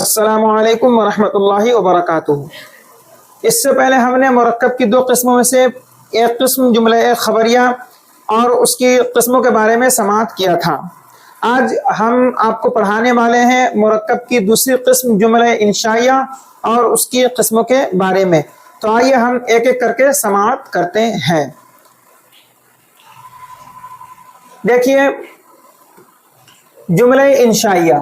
السلام علیکم ورحمۃ اللہ وبرکاتہ۔ اس سے پہلے ہم نے مرکب کی دو قسموں میں سے ایک قسم جملہ خبریہ اور اس کی قسموں کے بارے میں سماعت کیا تھا۔ آج ہم آپ کو پڑھانے والے ہیں مرکب کی دوسری قسم جملہ انشائیہ اور اس کی قسموں کے بارے میں۔ تو آئیے ہم ایک ایک کر کے سماعت کرتے ہیں۔ دیکھیے جملہ انشائیہ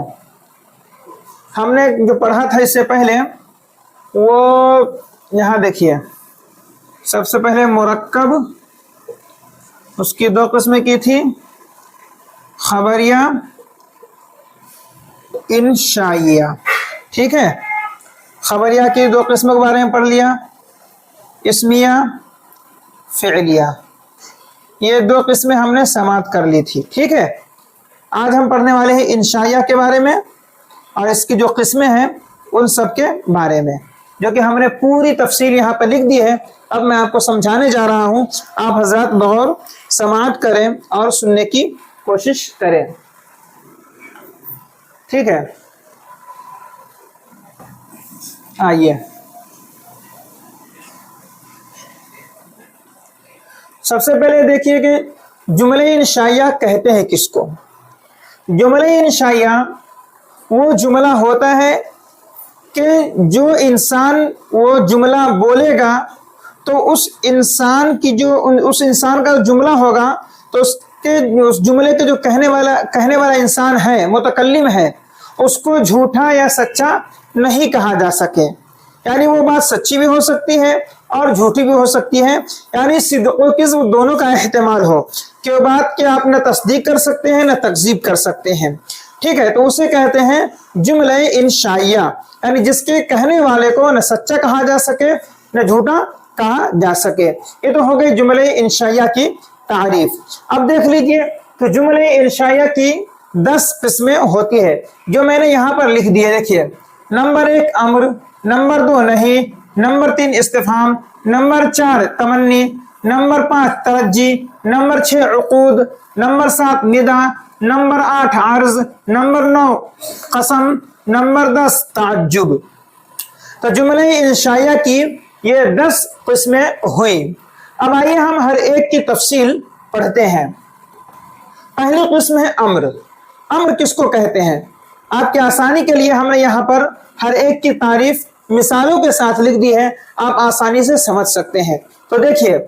ہم نے جو پڑھا تھا اس سے پہلے، وہ یہاں دیکھیے سب سے پہلے مرکب، اس کی دو قسمیں کی تھی، خبریہ، انشائیہ۔ ٹھیک ہے، خبریہ کی دو قسموں کے بارے میں پڑھ لیا، اسمیہ، فعلیہ۔ یہ دو قسمیں ہم نے سماعت کر لی تھی۔ ٹھیک ہے، آج ہم پڑھنے والے ہیں انشائیہ کے بارے میں اور اس کی جو قسمیں ہیں ان سب کے بارے میں، جو کہ ہم نے پوری تفصیل یہاں پہ لکھ دی ہے۔ اب میں آپ کو سمجھانے جا رہا ہوں، آپ حضرات بغور سماعت کریں اور سننے کی کوشش کریں۔ ٹھیک ہے، آئیے سب سے پہلے دیکھیے کہ جملہ انشائیہ کہتے ہیں کس کو۔ جملہ انشائیہ وہ جملہ ہوتا ہے کہ جو انسان وہ جملہ بولے گا تو اس انسان کا جملہ ہوگا تو اس جملے کے جو کہنے والا انسان ہے، متکلم ہے، اس کو جھوٹا یا سچا نہیں کہا جا سکے۔ یعنی وہ بات سچی بھی ہو سکتی ہے اور جھوٹی بھی ہو سکتی ہے، یعنی صدق و کذب دونوں کا احتمال ہو کہ وہ بات کہ آپ نہ تصدیق کر سکتے ہیں نہ تکذیب کر سکتے ہیں۔ ٹھیک ہے، تو اسے کہتے ہیں جملہ انشائیہ، یعنی جس کے کہنے والے کو نہ سچا کہا جا سکے نہ جھوٹا کہا جا سکے۔ یہ تو ہو گئی جملہ انشائیہ کی تعریف۔ اب دیکھ لیجئے کہ جملہ انشائیہ کی 10 قسمیں ہوتی ہے جو میں نے یہاں پر لکھ دی ہے۔ دیکھیے، نمبر 1 امر، نمبر 2 نہیں، نمبر 3 استفہام، نمبر 4 تمنی، نمبر 5 ترجی، نمبر 6 عقود، نمبر 7 ندا، نمبر 8 عرض، نمبر 9 قسم، نمبر 10 تعجب۔ تو جملہ انشائیہ کی یہ 10 قسمیں ہوئیں۔ اب آئیے ہم ہر ایک کی تفصیل پڑھتے ہیں۔ پہلی قسم ہے امر۔ امر کس کو کہتے ہیں؟ آپ کی آسانی کے لیے ہم نے یہاں پر ہر ایک کی تعریف مثالوں کے ساتھ لکھ دی ہے، آپ آسانی سے سمجھ سکتے ہیں۔ تو دیکھیے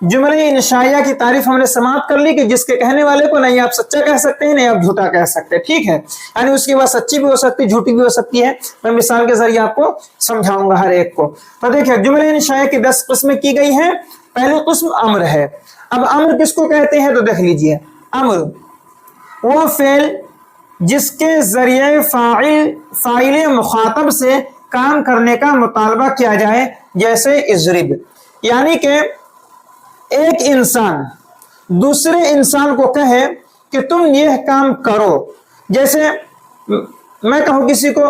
جملہ انشائیہ کی تعریف ہم نے سماعت کر لی کہ جس کے کہنے والے کو نہیں آپ سچا کہہ سکتے ہیں نہیں آپ جھوٹا کہہ سکتے۔ ٹھیک ہے، یعنی اس کی بات سچی بھی ہو سکتی جھوٹی بھی ہو سکتی ہے۔ میں مثال کے ذریعے آپ کو سمجھاؤں گا ہر ایک کو۔ تو دیکھیے جملہ انشائیہ کی 10 قسمیں کی گئی ہیں۔ پہلی قسم امر ہے۔ اب امر کس کو کہتے ہیں تو دیکھ لیجئے، امر وہ فعل جس کے ذریعے فاعل مخاطب سے کام کرنے کا مطالبہ کیا جائے، جیسے اضرب، یعنی کہ ایک انسان دوسرے انسان کو کہے کہ تم یہ کام کرو۔ جیسے میں کہوں کسی کو،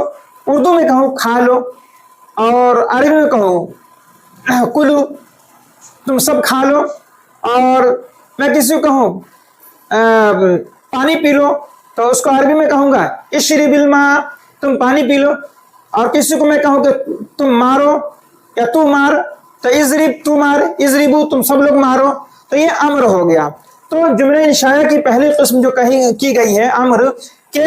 اردو میں کہوں کھا لو اور عربی میں کہوں کلو، تم سب کھا لو، اور میں کسی کو کہوں پانی پی لو تو اس کو عربی میں کہوں گا اشرب الماء، تم پانی پی لو، اور کسی کو میں کہوں کہ تم مارو یا تو مار تو اضرب، تو مار، اضربو، تم سب لوگ مارو، تو یہ امر ہو گیا۔ تو جملہ انشائیہ کی پہلی قسم جو کی گئی ہے امر، کہ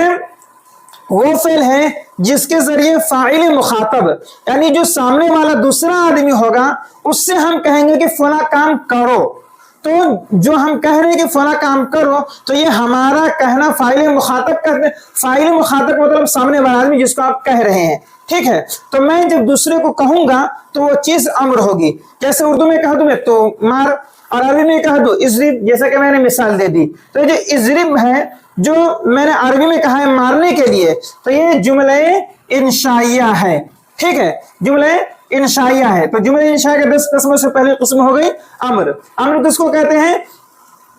وہ فعل ہے جس کے ذریعے فاعل مخاطب یعنی جو سامنے والا دوسرا آدمی ہوگا اس سے ہم کہیں گے کہ فلاں کام کرو۔ تو جو ہم کہہ رہے ہیں کہ فلاں کام کرو، تو یہ ہمارا کہنا فاعل مخاطب کہتے ہیں۔ فاعل مخاطب مطلب سامنے والا آدمی جس کو آپ کہہ رہے ہیں۔ ٹھیک ہے، تو میں جب دوسرے کو کہوں گا تو وہ چیز امر ہوگی۔ جیسے اردو میں کہہ دوں میں تو مار، اور عربی میں کہہ دوں اضرب، جیسا کہ میں نے مثال دے دی۔ تو جو اضرب ہے جو میں نے عربی میں کہا ہے مارنے کے لیے، تو یہ جملہ انشائیہ ہے۔ ٹھیک ہے، جملہ انشائیہ ہے۔ تو جملہ انشائیہ کے 10 قسموں سے پہلی قسم ہو گئی امر۔ امر کس کو کہتے ہیں؟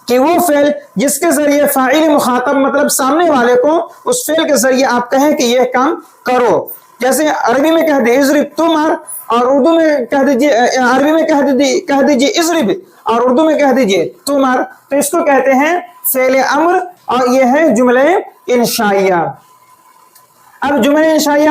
کہ وہ فعل جس کے ذریعے فاعل مخاطب مطلب سامنے والے کو اس فعل کے ذریعے آپ کہیں کہ یہ کام کرو۔ جیسے عربی میں کہہ دیں اضرب، تو مار، اور اردو میں کہہ دیجئے، عربی میں کہہ دیجئے اضرب اور اردو میں کہہ دیجئے تو مار، تو اس کو کہتے ہیں فعل امر، اور یہ ہے جملہ انشائیہ۔ اب جملہ انشائیہ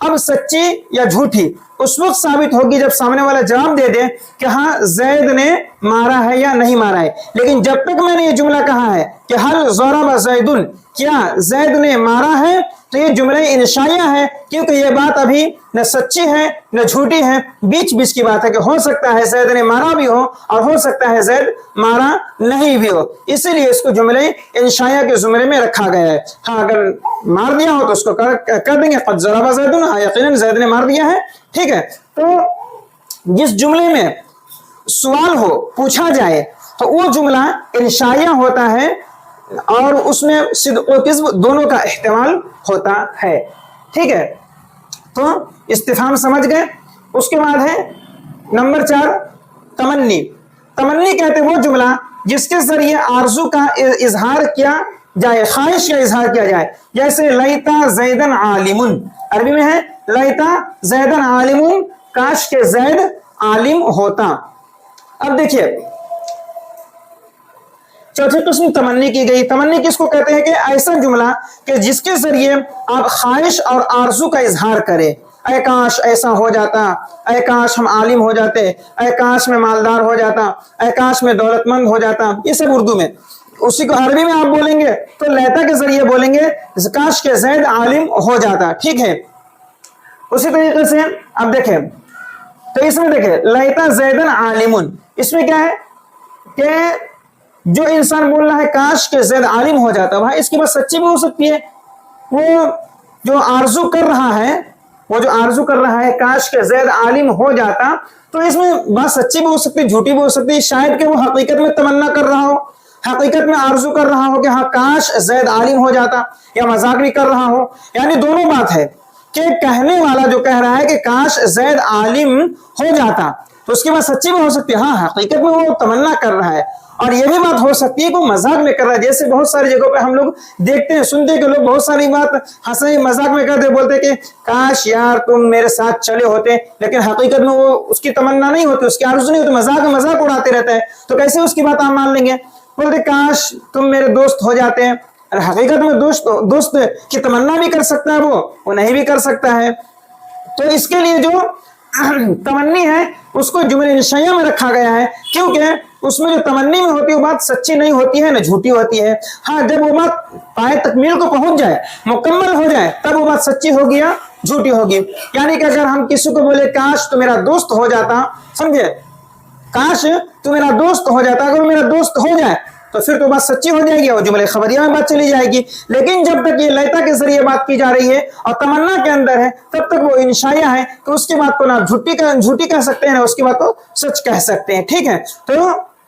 اب سچی یا جھوٹی اس وقت ثابت ہوگی جب سامنے والا جواب دے دے کہ ہاں زید نے مارا ہے یا نہیں مارا ہے. لیکن جب تک میں نے یہ جملہ کہا ہے کہ حل ضرب زید، کیا زید نے مارا ہے، تو یہ جملہ انشائیہ ہے، کیونکہ یہ بات ابھی نہ سچی ہے نہ جھوٹی ہے، بیچ بیچ کی بات ہے کہ ہو سکتا ہے زید نے مارا بھی ہو اور ہو سکتا ہے زید مارا نہیں بھی ہو، اسی لیے اس کو جملے انشائیہ کے زمرے میں رکھا گیا ہے. ہاں اگر مار دیا ہو تو اس کو کر دیں گے قد ضرب زید، ہاں یقیناً زید نے مار دیا ہے. ٹھیک ہے، تو جس جملے میں سوال ہو، پوچھا جائے، تو وہ جملہ انشائیہ ہوتا ہے اور اس میں صدق و کذب دونوں کا احتمال ہوتا ہے. ٹھیک ہے، تو استفہام سمجھ گئے. اس کے بعد ہے نمبر 4 تمنی. تمنی کہتے ہیں وہ جملہ جس کے ذریعے آرزو کا اظہار کیا جائے، خواہش کا اظہار کیا جائے. جیسے لیتا زیدن عالم، عربی میں ہے لیتا زیدن عالم، کاش کہ زید عالم ہوتا. اب دیکھیے چوتھی قسم تمنی کی گئی. تمنی کس کو کہتے ہیں کہ ایسا جملہ کہ جس کے ذریعے آپ خواہش اور آرزو کا اظہار کرے. اے کاش ایسا ہو جاتا، اے کاش ہم عالم ہو جاتے، اے کاش میں مالدار ہو جاتا، اے کاش میں دولت مند ہو جاتا. یہ سب اردو میں. اسی کو عربی میں آپ بولیں گے تو لیتا کے ذریعے بولیں گے کاش کہ زید عالم ہو جاتا. ٹھیک ہے، اسی طریقے سے اب دیکھیں تو اس میں دیکھیں لیتا زیدن عالم، اس میں کیا ہے کہ جو انسان بول رہا ہے کاش کہ زید عالم ہو جاتا، بھائی اس کی بات سچی بھی ہو سکتی ہے. وہ جو آرزو کر رہا ہے کاش کہ زید عالم ہو جاتا، تو اس میں بات سچی بھی ہو سکتی، جھوٹی بھی ہو سکتی. شاید کہ وہ حقیقت میں تمنا کر رہا ہو، حقیقت میں آرزو کر رہا ہو کہ ہاں کاش زید عالم ہو جاتا، یا مذاق بھی کر رہا ہو. یعنی دونوں بات ہے کہ کہنے والا جو کہہ رہا ہے کہ کاش زید عالم ہو جاتا، تو اس کی بات سچی بھی ہو سکتی ہے، ہاں حقیقت میں وہ تمنا کر رہا ہے. اور یہ بھی بات ہو سکتی ہے کہ وہ مذاق میں کر رہا ہے. جیسے بہت ساری جگہوں پہ ہم لوگ دیکھتے ہیں، سنتے ہیں کہ لوگ بہت ساری بات ہنسی مذاق میں کرتے، بولتے کہ کاش یار تم میرے ساتھ چلے ہوتے، لیکن حقیقت میں وہ اس کی تمنا نہیں ہوتی، اس کی آرزو نہیں ہوتی، مذاق اڑاتے رہتا ہے. تو کیسے اس کی بات آپ مان لیں گے؟ بولتے کاش تم میرے دوست ہو جاتے ہیں، حقیقت میں دوست کی تمنا بھی کر سکتا ہے، وہ نہیں بھی کر سکتا ہے. تو اس کے لیے جو تمنی ہے اس کو جملہ انشائیہ میں رکھا گیا ہے، کیونکہ اس میں جو تمنی میں ہوتی ہے وہ بات سچی نہیں ہوتی ہے نہ جھوٹی ہوتی ہے. ہاں جب وہ بات پائے تکمیل کو پہنچ جائے، مکمل ہو جائے، تب وہ بات سچی ہوگی یا جھوٹی ہوگی. یعنی کہ اگر ہم کسی کو بولے کاش تو میرا دوست ہو جاتا، سمجھے، کاش تو میرا دوست ہو جاتا، اگر میرا دوست ہو جائے تو پھر تو بات سچی ہو جائے گی اور جملے خبریہ میں بات چلی جائے گی. لیکن جب تک یہ لیتا کے ذریعے بات کی جا رہی ہے اور تمنا کے اندر ہے، تب تک وہ انشائیہ ہے کہ اس کی بات کو نہ جھوٹی کہہ سکتے ہیں نہ اس کی بات کو سچ کہہ سکتے ہیں. ٹھیک ہے، تو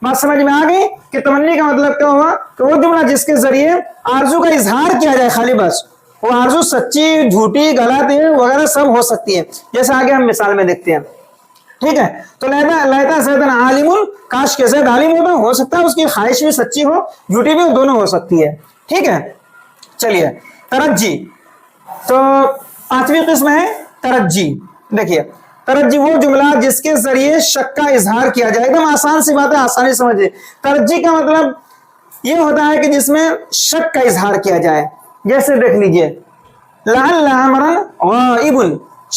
بات سمجھ میں آ گئی کہ تمنی کا مطلب کیا ہوا کہ وہ جملہ جس کے ذریعے آرزو کا اظہار کیا جائے، خالی بس وہ آرزو سچی جھوٹی غلط وغیرہ سب ہو سکتی ہے. جیسے آگے ہم مثال میں دیکھتے ہیں. ٹھیک ہے، تو لیتا زیدن عالم، کاش کہ زید عالم ہوتا، ہو سکتا ہے اس کی خواہش بھی سچی ہو، جھوٹی بھی ہو، دونوں ہو سکتی ہے. ٹھیک ہے، چلیے ترجی. تو 5ویں قسم ہے ترجی. دیکھیے ترجی وہ جملہ جس کے ذریعے شک کا اظہار کیا جائے. ایک دم آسان سی بات ہے، آسانی سمجھے. ترجی کا مطلب یہ ہوتا ہے کہ جس میں شک کا اظہار کیا جائے. جیسے دیکھ لیجئے لعل امرا غائب،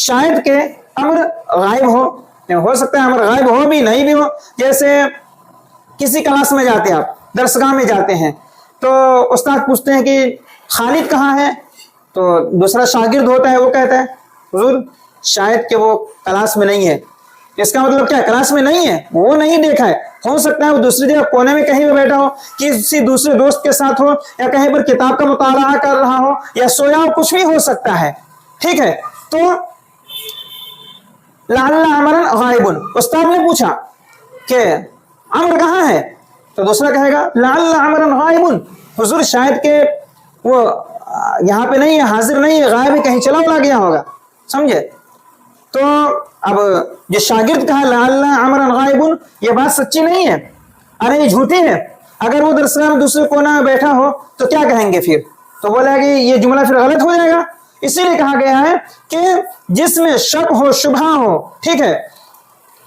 شاید کہ امر غائب ہو سکتا ہے امر غائب ہو بھی نہیں بھی ہو. جیسے کسی کلاس میں جاتے ہیں، آپ درسگاہ میں جاتے ہیں، تو استاد پوچھتے ہیں کہ خالد کہاں ہے، تو دوسرا شاگرد ہوتا ہے وہ کہتا ہے حضور شاید کہ وہ کلاس میں نہیں ہے. اس کا مطلب کیا ہے؟ کلاس میں نہیں ہے، وہ نہیں دیکھا ہے. ہو سکتا ہے وہ دوسری جگہ کونے میں کہیں پہ بیٹھا ہو، کسی دوسرے دوست کے ساتھ ہو، یا کہیں پر کتاب کا مطالعہ کر رہا ہو، یا سویا ہو، کچھ بھی ہو سکتا ہے. ٹھیک ہے، تو لعل امرا غائب، استاد نے پوچھا کہ امر کہاں ہے، تو دوسرا کہے گا لعل امرا غائب، حضور شاید کہ وہ یہاں پہ نہیں ہے، حاضر نہیں ہے، غائب ہے، کہیں چلا ولا گیا ہوگا. سمجھے؟ تو اب جو شاگرد کہا لعل امرا غائب، یہ بات سچی نہیں ہے، ارے یہ جھوٹی ہے. اگر وہ درسگاہ میں دوسرے کونے میں بیٹھا ہو تو کیا کہیں گے پھر؟ تو بولا کہ یہ جملہ پھر غلط ہو جائے گا. اسی لیے کہا گیا ہے کہ جس میں شک ہو، شبہ ہو، ٹھیک ہے،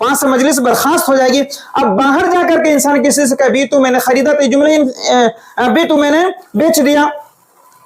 وہاں سے مجلس برخاست ہو جائے گی. اب باہر جا کر کے انسان کسی سے کہے تو میں نے خریدا تو جملے ابھی تو میں نے بیچ دیا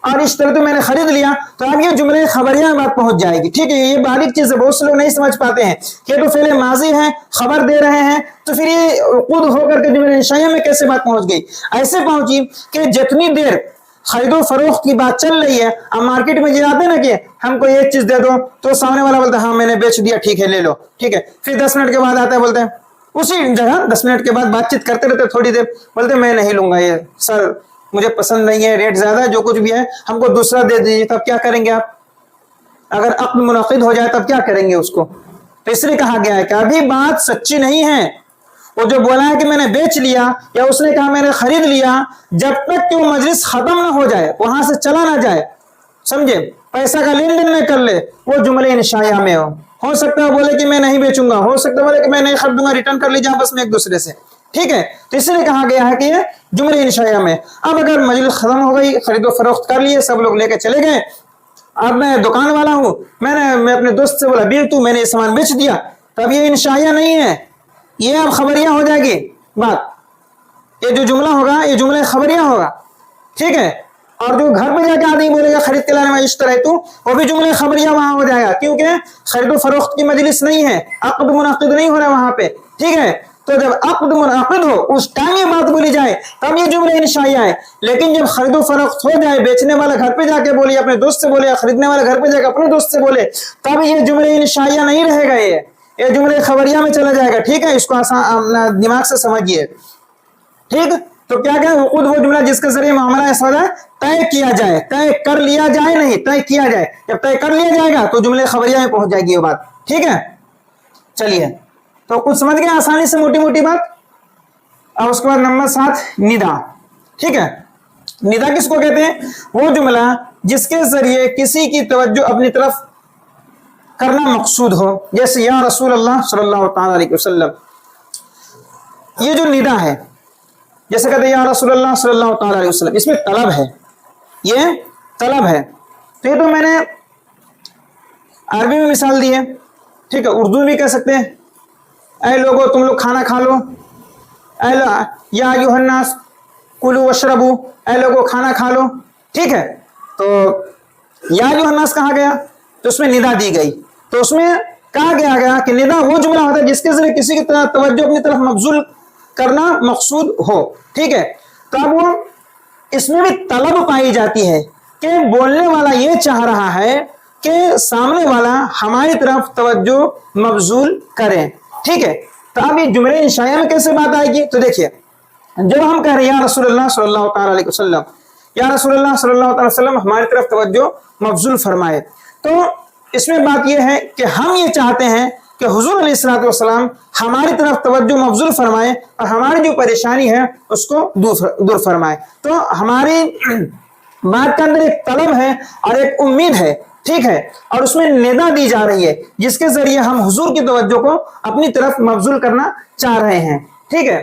اور اس طرح تو میں نے خرید لیا, تو اب یہ جملے خبریہ میں بات پہنچ جائے گی. ٹھیک ہے, یہ باریک چیز ہے, بہت سے لوگ نہیں سمجھ پاتے ہیں کہ تو فعل ماضی ہے, خبر دے رہے ہیں, تو پھر یہ خود ہو کر کے جملے انشائیہ میں کیسے بات پہنچ گئی؟ ایسے پہنچی کہ جتنی دیر خرید و فروخت کی بات چل رہی ہے, اب مارکیٹ میں جاتے نا کہ ہم کو ایک چیز دے دو, تو سامنے والا بولتا ہے ہاں میں نے بیچ دیا, ٹھیک ہے لے لو, ٹھیک ہے. پھر 10 منٹ کے بعد آتا ہے, بولتے ہیں اسی جگہ 10 منٹ کے بعد بات چیت کرتے رہتے تھوڑی دیر, بولتے میں نہیں لوں گا یہ سر, مجھے پسند نہیں ہے, ریٹ زیادہ ہے, جو کچھ بھی ہے ہم کو دوسرا دے دیجیے. تب کیا کریں گے آپ؟ اگر عقد منعقد ہو جائے تب کیا کریں گے اس کو؟ تو اس لیے کہا گیا ہے کہ ابھی بات سچی نہیں ہے. وہ جو بولا ہے کہ میں نے بیچ لیا یا اس نے کہا میں نے خرید لیا, جب تک کہ وہ مجلس ختم نہ ہو جائے, وہاں سے چلا نہ جائے, سمجھے, پیسہ کا لین دین نہ کر لے, وہ جملے انشائیہ میں ہو سکتا ہے بولے کہ میں نہیں بیچوں گا, ہو سکتا ہے بولے کہ میں نہیں خریدوں گا, ریٹرن کر لیجیے آپس میں ایک دوسرے سے. ٹھیک ہے, تو اس لیے کہا گیا ہے کہ یہ جملے انشائیہ میں. اب اگر مجلس ختم ہو گئی, خرید و فروخت کر لیے, سب لوگ لے کے چلے گئے, اب میں دکان والا ہوں, میں اپنے دوست سے بولا بیچ تو, میں نے یہ سامان بیچ دیا, تب یہ انشائیہ نہیں ہے, یہ اب خبریہ ہو جائے گی بات. یہ جو جملہ ہوگا یہ جملہ خبریہ ہوگا. ٹھیک ہے, اور جو گھر پہ جا کے آدمی بولے گا خرید کے لانے میں اشترا تو, وہ بھی جملہ خبریہ وہاں ہو جائے گا, کیونکہ خرید و فروخت کی مجلس نہیں ہے, عقد منعقد نہیں ہو رہا وہاں پہ. ٹھیک ہے, تو جب عقد منعقد ہو اس ٹائم یہ بات بولی جائے تب یہ جملہ انشائیہ ہے. لیکن جب خرید و فروخت ہو جائے, بیچنے والا گھر پہ جا کے بولے, اپنے دوست سے بولے, خریدنے والا گھر پہ جا کے اپنے دوست سے بولے, تب یہ جملہ انشائیہ نہیں رہے گا, یہ جملے خبریہ میں چلا جائے گا. ٹھیک ہے, اس کو دماغ سے سمجھیے. ٹھیک, تو کیا کہ خود وہ جملہ جس کے ذریعے معاملہ ایسا ہے طے کیا جائے, طے کر لیا جائے, نہیں طے کیا جائے. جب طے کر لیا جائے گا تو جملے خبریہ میں پہنچ جائے گی یہ بات. ٹھیک ہے, چلیے, تو کچھ سمجھ گئے آسانی سے موٹی موٹی بات. اور اس کے بعد نمبر 7 ندا. ٹھیک ہے, ندا کس کو کہتے ہیں؟ وہ جملہ جس کے ذریعے کسی کی توجہ اپنی طرف کرنا مقصود ہو, جیسے یا رسول اللہ صلی اللہ تعالی علیہ وسلم. یہ جو ندا ہے, جیسے کہتے ہیں یا رسول اللہ صلی اللہ تعالی علیہ وسلم, اس میں طلب ہے, یہ طلب ہے. تو یہ تو میں نے عربی میں مثال دی ہے. ٹھیک ہے, اردو میں بھی کہہ سکتے ہیں, اے لوگو تم لوگ کھانا کھا لو, یا ایھا الناس کلوا واشربوا, اے لوگو کھانا کھا لو. ٹھیک ہے, تو یا ایھا الناس کہا گیا تو اس میں ندا دی گئی. تو اس میں کہا گیا کہ ندا وہ جملہ ہوتا ہے جس کے ذریعے کسی کی توجہ اپنی طرف مبذول کرنا مقصود ہو. ٹھیک ہے, تو اب وہ اس میں بھی طلب پائی جاتی ہے کہ بولنے والا یہ چاہ رہا ہے کہ سامنے والا ہماری طرف توجہ مبذول کرے. ٹھیک ہے, تو اب یہ جملے انشائیہ میں کیسے بات آئے گی؟ تو دیکھیے, جب ہم کہہ رہے ہیں یا رسول اللہ صلی اللہ تعالی علیہ وسلم, یا رسول اللہ صلی اللہ تعالی وسلم ہماری طرف توجہ مبذول فرمائے, تو اس میں بات یہ ہے کہ ہم یہ چاہتے ہیں کہ حضور علیہ الصلوۃ والسلام ہماری طرف توجہ مبذول فرمائے اور ہماری جو پریشانی ہے اس کو دور فرمائے. تو ہماری بات کے اندر ایک طلب ہے اور ایک امید ہے. ٹھیک ہے, اور اس میں ندا دی جا رہی ہے جس کے ذریعے ہم حضور کی توجہ کو اپنی طرف مبذول کرنا چاہ رہے ہیں. ٹھیک ہے,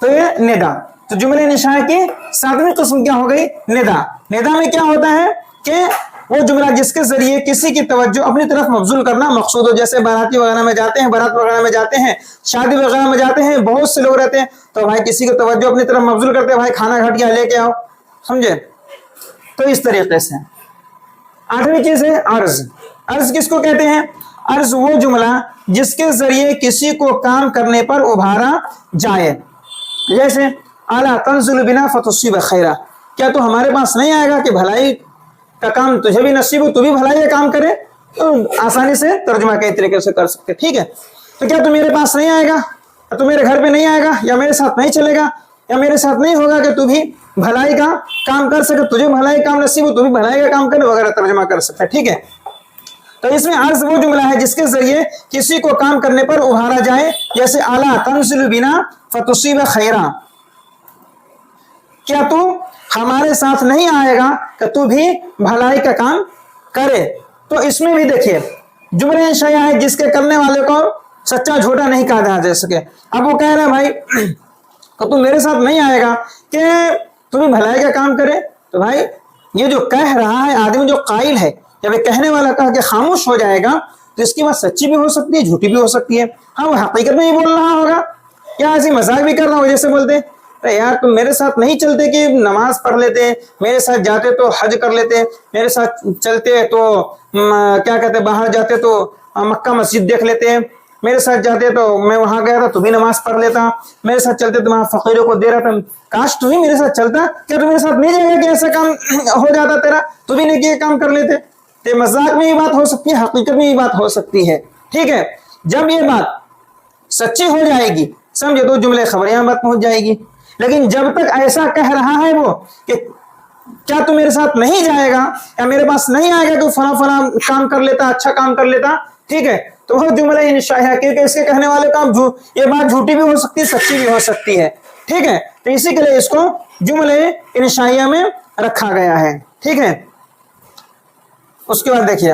تو یہ ندا. تو جملے انشائیہ کی 7ویں قسم کیا ہو گئی؟ ندا. ندا میں کیا ہوتا ہے کہ وہ جملہ جس کے ذریعے کسی کی توجہ اپنی طرف مبذول کرنا مقصود ہو. جیسے باراتی وغیرہ میں جاتے ہیں, بارات وغیرہ میں جاتے ہیں, شادی وغیرہ میں جاتے ہیں, بہت سے لوگ رہتے ہیں, تو بھائی کسی کی توجہ اپنی طرف مبذول کرتے ہیں, بھائی کھانا گھٹ گیا لے کے آؤ, سمجھے. تو اس طریقے سے 8ویں چیز ہے عرض. عرض کس کو کہتے ہیں؟ عرض وہ جملہ جس کے ذریعے کسی کو کام کرنے پر ابھارا جائے. جیسے الا تنزل بنا فتصیب خیرا, کیا تو ہمارے پاس نہیں آئے گا کہ بھلائی کا کام تجھے بھی نصیب ہو, تو بھی بھلائی کا کام کرے. تو آسانی سے ترجمہ کئی طریقے سے کر سکتے. ٹھیک ہے, تو کیا تو میرے پاس نہیں آئے گا, تو میرے گھر پہ نہیں آئے گا, یا میرے ساتھ نہیں چلے گا, یا میرے ساتھ نہیں ہوگا کہ تو بھی بھلائی کا کام کر سکے, تجھے بھلائی کام نصیب ہو تو بھی بھلائی کا کام کرے وغیرہ ترجمہ کر سکتا ہے. ٹھیک ہے, تو اس میں عرض وہ جملہ ہے جس کے ذریعے کسی کو کام کرنے پر ابھارا جائے. جیسے الا تنزل بنا فتصیب خیرا, کیا تو ہمارے ساتھ نہیں آئے گا کہ تو بھی بھلائی کا کام کرے. تو اس میں بھی دیکھیے جملہ انشائیہ ہے جس کے کرنے والے کو سچا جھوٹا نہیں کہا جا سکے. اب وہ کہہ رہے ہیں بھائی کہ تو میرے ساتھ نہیں آئے گا کہ تو بھی بھلائی کا کام کرے. تو بھائی یہ جو کہہ رہا ہے آدمی, جو قائل ہے, جب یہ کہنے والا کہا کہ خاموش ہو جائے گا تو اس کی بات سچی بھی ہو سکتی ہے جھوٹی بھی ہو سکتی ہے. ہاں وہ حقیقت میں ہی بول رہا ہوگا یا ایسی مذاق بھی کر رہا ہو. جیسے بولتے ارے یار تم میرے ساتھ نہیں چلتے کہ نماز پڑھ لیتے, میرے ساتھ جاتے تو حج کر لیتے, میرے ساتھ چلتے تو کیا کہتے باہر جاتے تو مکہ مسجد دیکھ لیتے, میرے ساتھ جاتے تو میں وہاں گیا تھا تو بھی نماز پڑھ لیتا, میرے ساتھ چلتے تو وہاں فقیروں کو دے رہا تھا. کاش تو بھی میرے ساتھ چلتا, کیا تو میرے ساتھ نہیں جائے گا کہ ایسا کام ہو جاتا تیرا, تو بھی نیکی کا کام کر لیتے. تو مذاق میں یہ بات ہو سکتی ہے, حقیقت میں یہ بات ہو سکتی ہے. ٹھیک ہے, جب یہ بات سچی ہو جائے گی سمجھے تو جملے خبریاں بات پہنچ جائے گی. لیکن جب تک ایسا کہہ رہا ہے وہ کہ کیا تو میرے ساتھ نہیں جائے گا یا میرے پاس نہیں آئے گا تو فلاں فلاں کام کر لیتا, اچھا کام کر لیتا, ٹھیک ہے, تو وہ جملہ انشائیہ ہے, کیونکہ اس کے کہنے والے کا یہ بات جھوٹی بھی ہو سکتی ہے سچی بھی ہو سکتی ہے. ٹھیک ہے, تو اسی کے لیے اس کو جملے انشائیہ میں رکھا گیا ہے. ٹھیک ہے, اس کے بعد دیکھیے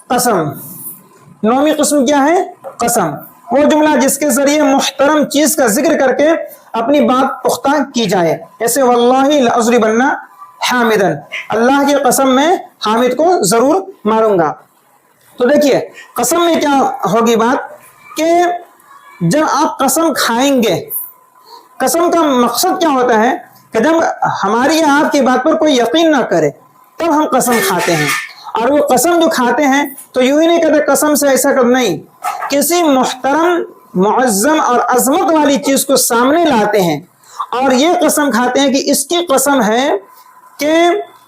قسم. نویں قسم کیا ہے؟ قسم. وہ جملہ جس کے ذریعے محترم چیز کا ذکر کر کے اپنی بات پختہ کی جائے. جیسے واللہ لأضربن حامدا, اللہ کی قسم میں حامد کو ضرور ماروں گا. تو دیکھیے قسم میں کیا ہوگی بات کہ جب آپ قسم کھائیں گے, قسم کا مقصد کیا ہوتا ہے کہ جب ہماری یا آپ کی بات پر کوئی یقین نہ کرے تب ہم قسم کھاتے ہیں. اور وہ قسم جو کھاتے ہیں تو یوں ہی نہیں کہتے قسم سے ایسا کر, نہیں, کسی محترم معظم اور عظمت والی چیز کو سامنے لاتے ہیں اور یہ قسم کھاتے ہیں کہ اس کی قسم ہے کہ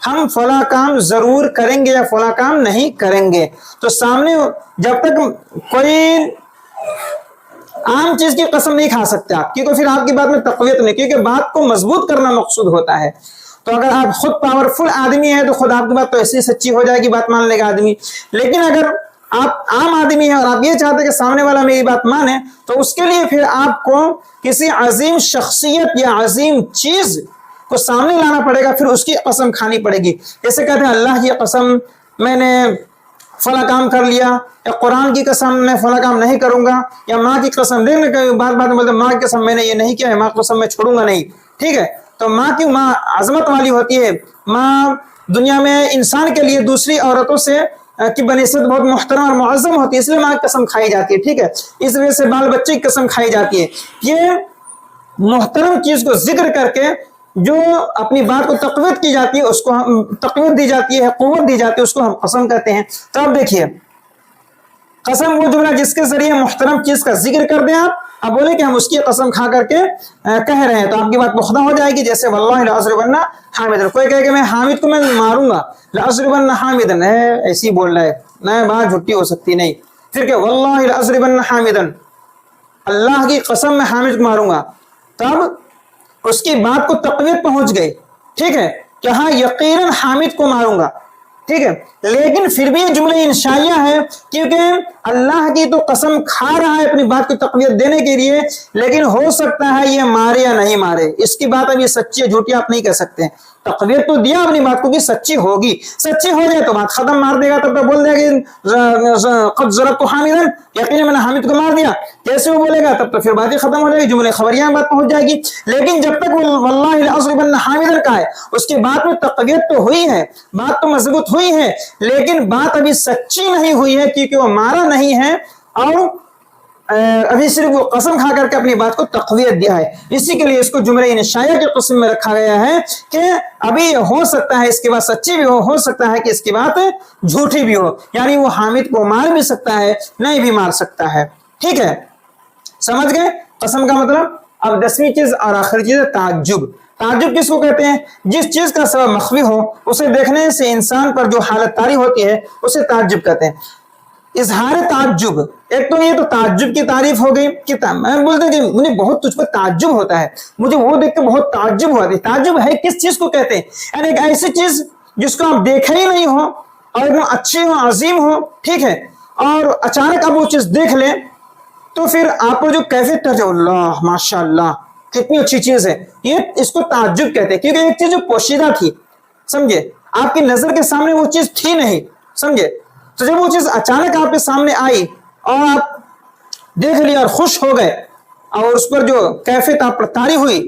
ہم فلاں کام ضرور کریں گے یا فلاں کام نہیں کریں گے. تو سامنے جب تک کوئی عام چیز کی قسم نہیں کھا سکتے آپ, کیونکہ پھر آپ کی بات میں تقویت نہیں, کیونکہ بات کو مضبوط کرنا مقصود ہوتا ہے. تو اگر آپ خود پاورفل آدمی ہیں تو خود آپ کی بات تو ایسی سچی ہو جائے گی, بات مان لے گا آدمی. لیکن اگر آپ عام آدمی ہیں اور آپ یہ چاہتے ہیں کہ سامنے والا میری بات مانے, تو اس کے لیے پھر آپ کو کسی عظیم شخصیت یا عظیم چیز کو سامنے لانا پڑے گا, پھر اس کی قسم کھانی پڑے گی. جیسے کہتے ہیں اللہ کی قسم میں نے فلاں کام کر لیا, یا قرآن کی قسم میں فلاں کام نہیں کروں گا, یا ماں کی قسم. دیکھنے کے بات میں بولتے ماں کی قسم میں نے یہ نہیں کیا ہے, ماں کی قسم میں چھوڑوں گا نہیں. ٹھیک ہے, تو ماں کی ماں عظمت والی ہوتی ہے, ماں دنیا میں انسان کے لیے دوسری عورتوں سے کی بنسبت بہت محترم اور معظم ہوتی ہے, اس لیے ماں کی قسم کھائی جاتی ہے. ٹھیک ہے, اس وجہ سے بال بچے کی قسم کھائی جاتی ہے. یہ محترم چیز کو ذکر کر کے جو اپنی بات کو تقویت کی جاتی ہے, اس کو ہم تقویت دی جاتی ہے, قوت دی جاتی ہے, اس کو ہم قسم کہتے ہیں. تو اب دیکھیے قسم وہ جملہ جس کے ذریعے محترم چیز کا ذکر کر دیں آپ, اب بولے کہ ہم اس کی قسم کھا کر کے کہہ رہے ہیں, تو آپ کی بات پختہ ہو جائے گی. جیسے واللہ لأضربن حامدا, کوئی کہے کہ میں حامد کو میں ماروں گا, لأضربن حامدا, ایسی بول رہا ہے, نہیں بات جھوٹی ہو سکتی نہیں. پھر کہ واللہ لأضربن حامدا, اللہ کی قسم میں حامد کو ماروں گا, تب اس کی بات کو تقویت پہنچ گئی. ٹھیک ہے, کہ ہاں یقیناً حامد کو ماروں گا. ٹھیک ہے, لیکن پھر بھی یہ جملے انشائیہ ہے, کیونکہ اللہ کی تو قسم کھا رہا ہے اپنی بات کو تقویت دینے کے لیے, لیکن ہو سکتا ہے یہ مارے یا نہیں مارے, اس کی بات اب یہ سچی ہے جھوٹی آپ نہیں کہہ سکتے. تقویت تو دیا اپنی بات کو کہ سچی ہوگی, سچی ہو جائے تو بات ختم, مار دے گا تب تو بول دے گا کہ قد ضربت حامدا, یقینا میں نے حامد کو مار دیا. جیسے وہ بولے گا تب تو پھر بات ہی ختم ہو جائے گی, جملے خبریاں بات پہنچ جائے گی. لیکن جب تک وہ واللہ لأضربن حامدا کا ہے, اس کی بات میں تقویت تو ہوئی ہے, بات تو مضبوط ہوئی ہے, لیکن بات ابھی سچی نہیں ہوئی ہے, کیونکہ وہ مارا نہیں ہے اور ابھی صرف وہ قسم کھا کر کے اپنی بات کو تقویت دیا ہے. اسی کے لیے اس کو جملہ انشائیہ کے قسم میں رکھا گیا ہے کہ ابھی ہو سکتا ہے اس کی بات سچی بھی ہو سکتا ہے کہ اس کی بات جھوٹی بھی ہو, یعنی وہ حامد کو مار بھی سکتا ہے نہیں بھی مار سکتا ہے. ٹھیک ہے, سمجھ گئے قسم کا مطلب. اب 10ویں چیز اور آخری چیز ہے تعجب. تعجب کس کو کہتے ہیں؟ جس چیز کا سبب مخفی ہو, اسے دیکھنے سے انسان پر جو حالت طاری ہوتی ہے اسے تعجب کہتے ہیں. اظہار تعجب, ایک تو یہ تو تعجب کی تعریف ہو گئی کہ میں بولتے ہیں کہ مجھے بہت تجھ پر تعجب ہوتا ہے, مجھے وہ دیکھ کے بہت تعجب ہوا. تعجب ہے کس چیز کو کہتے ہیں؟ یعنی ایک ایسی چیز جس کو آپ دیکھے ہی نہیں ہو اور وہ اچھی ہو, عظیم ہو, ٹھیک ہے, اور اچانک آپ وہ چیز دیکھ لیں تو پھر آپ کو جو کیفیت ہے, اللہ ماشاء اللہ کتنی اچھی چیز ہے, یہ اس کو تعجب کہتے ہیں. کیونکہ ایک چیز جو پوشیدہ تھی, سمجھے, آپ کی نظر کے سامنے وہ چیز تھی نہیں, سمجھے, تو جب وہ چیز اچانک آپ کے سامنے آئی اور آپ دیکھ لیا اور خوش ہو گئے اور اس پر جو کیفیت آپ پر طاری ہوئی,